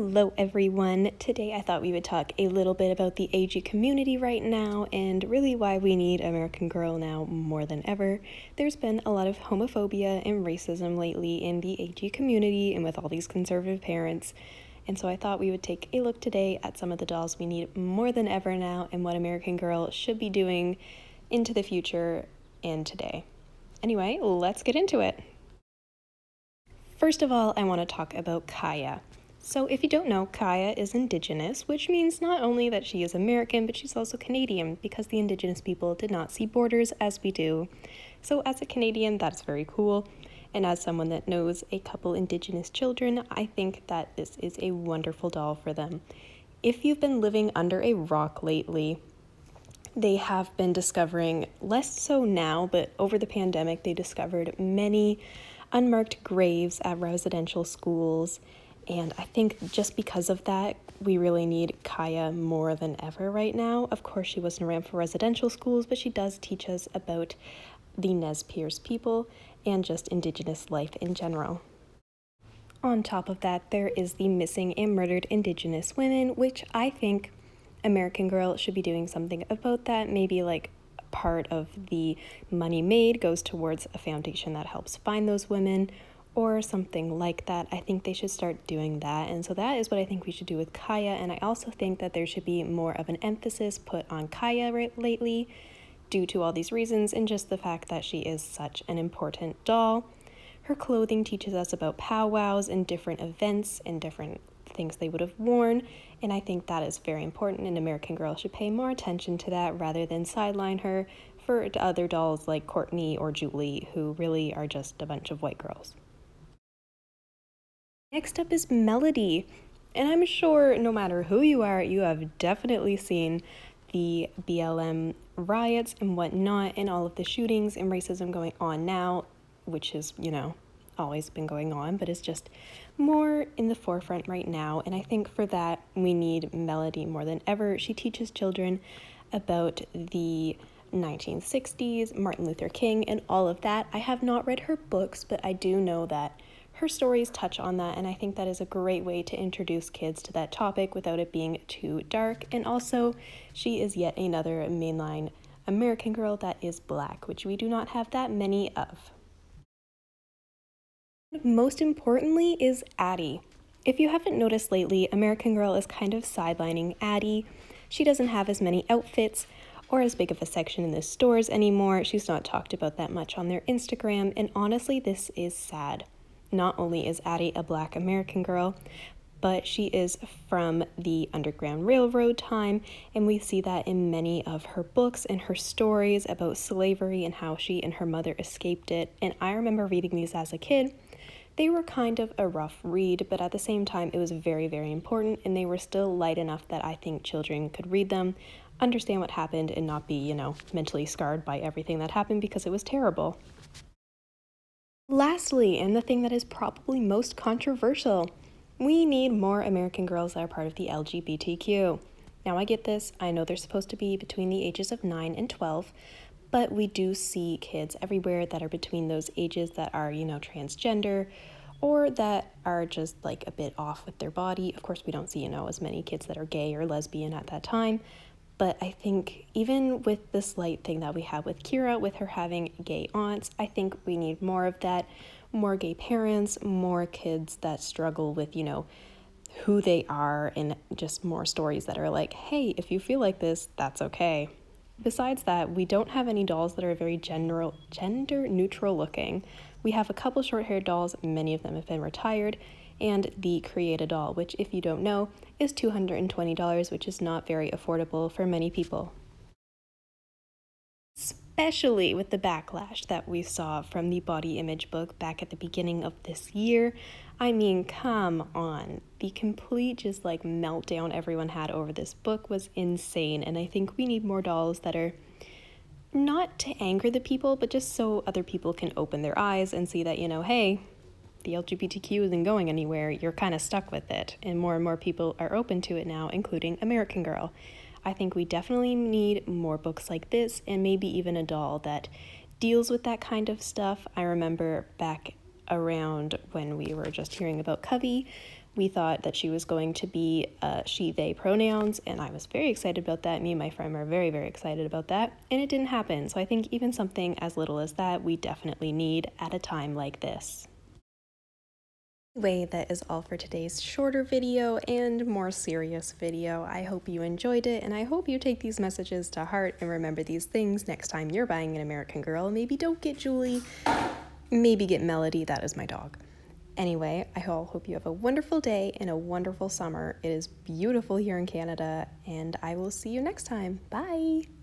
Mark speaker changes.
Speaker 1: Hello everyone. Today I thought we would talk a little bit about the AG community right now and really why we need American Girl now more than ever. There's been a lot of homophobia and racism lately in the AG community and with all these conservative parents. And so I thought we would take a look today at some of the dolls we need more than ever now and what American Girl should be doing into the future and today. Anyway, let's get into it. First of all, I want to talk about Kaya. So if you don't know, Kaya is Indigenous, which means not only that she is American, but she's also Canadian because the Indigenous people did not see borders as we do. So as a Canadian, that's very cool. And as someone that knows a couple Indigenous children, I think that this is a wonderful doll for them. If you've been living under a rock lately, they have been discovering, less so now, but over the pandemic, they discovered many unmarked graves at residential schools. And I think just because of that, we really need Kaya more than ever right now. Of course, she wasn't around for residential schools, but she does teach us about the Nez Perce people and just Indigenous life in general. On top of that, there is the missing and murdered Indigenous women, which I think American Girl should be doing something about that. Maybe like part of the money made goes towards a foundation that helps find those women or something like that. I think they should start doing that. And so that is what I think we should do with Kaya. And I also think that there should be more of an emphasis put on Kaya lately due to all these reasons and just the fact that she is such an important doll. Her clothing teaches us about powwows and different events and different things they would have worn. And I think that is very important, and American Girl should pay more attention to that rather than sideline her for other dolls like Courtney or Julie, who really are just a bunch of white girls. Next up is Melody, and I'm sure no matter who you are, you have definitely seen the BLM riots and whatnot and all of the shootings and racism going on now, which is, always been going on, but it's just more in the forefront right now. And I think for that, we need Melody more than ever. She teaches children about the 1960s, Martin Luther King, and all of that. I have not read her books, but I do know that her stories touch on that, and I think that is a great way to introduce kids to that topic without it being too dark. And also, she is yet another mainline American Girl that is Black, which we do not have that many of. Most importantly is Addie. If you haven't noticed lately, American Girl is kind of sidelining Addie. She doesn't have as many outfits or as big of a section in the stores anymore. She's not talked about that much on their Instagram, and honestly, this is sad. Not only is Addie a Black American girl, but she is from the Underground Railroad time, and we see that in many of her books and her stories about slavery and how she and her mother escaped it. And I remember reading these as a kid. They were kind of a rough read, but at the same time, it was very, very important, and they were still light enough that I think children could read them, understand what happened, and not be, mentally scarred by everything that happened because it was terrible. Lastly, and the thing that is probably most controversial, we need more American girls that are part of the LGBTQ. Now, I get this. I know they're supposed to be between the ages of 9 and 12, but we do see kids everywhere that are between those ages that are, transgender or that are just like a bit off with their body. Of course, we don't see, as many kids that are gay or lesbian at that time. But I think even with the slight thing that we have with Kira, with her having gay aunts, I think we need more of that, more gay parents, more kids that struggle with, who they are, and just more stories that are like, hey, if you feel like this, that's okay. Besides that, we don't have any dolls that are very gender neutral looking. We have a couple short-haired dolls, many of them have been retired, and the Create a Doll, which if you don't know, is $220, which is not very affordable for many people. Especially with the backlash that we saw from the body image book back at the beginning of this year. I mean, come on. The complete just meltdown everyone had over this book was insane, and I think we need more dolls that are not to anger the people, but just so other people can open their eyes and see that, hey, the LGBTQ isn't going anywhere, you're kind of stuck with it, and more people are open to it now, including American Girl. I think we definitely need more books like this, and maybe even a doll that deals with that kind of stuff. I remember back around when we were just hearing about Covey, We thought that she was going to be she, they pronouns, and I was very excited about that. Me and my friend were very, very excited about that, and it didn't happen. So I think even something as little as that, we definitely need at a time like this. Anyway, that is all for today's shorter video and more serious video. I hope you enjoyed it, and I hope you take these messages to heart and remember these things next time you're buying an American Girl. Maybe don't get Julie, maybe get Melody. That is my dog. Anyway, I hope you have a wonderful day and a wonderful summer. It is beautiful here in Canada, and I will see you next time. Bye!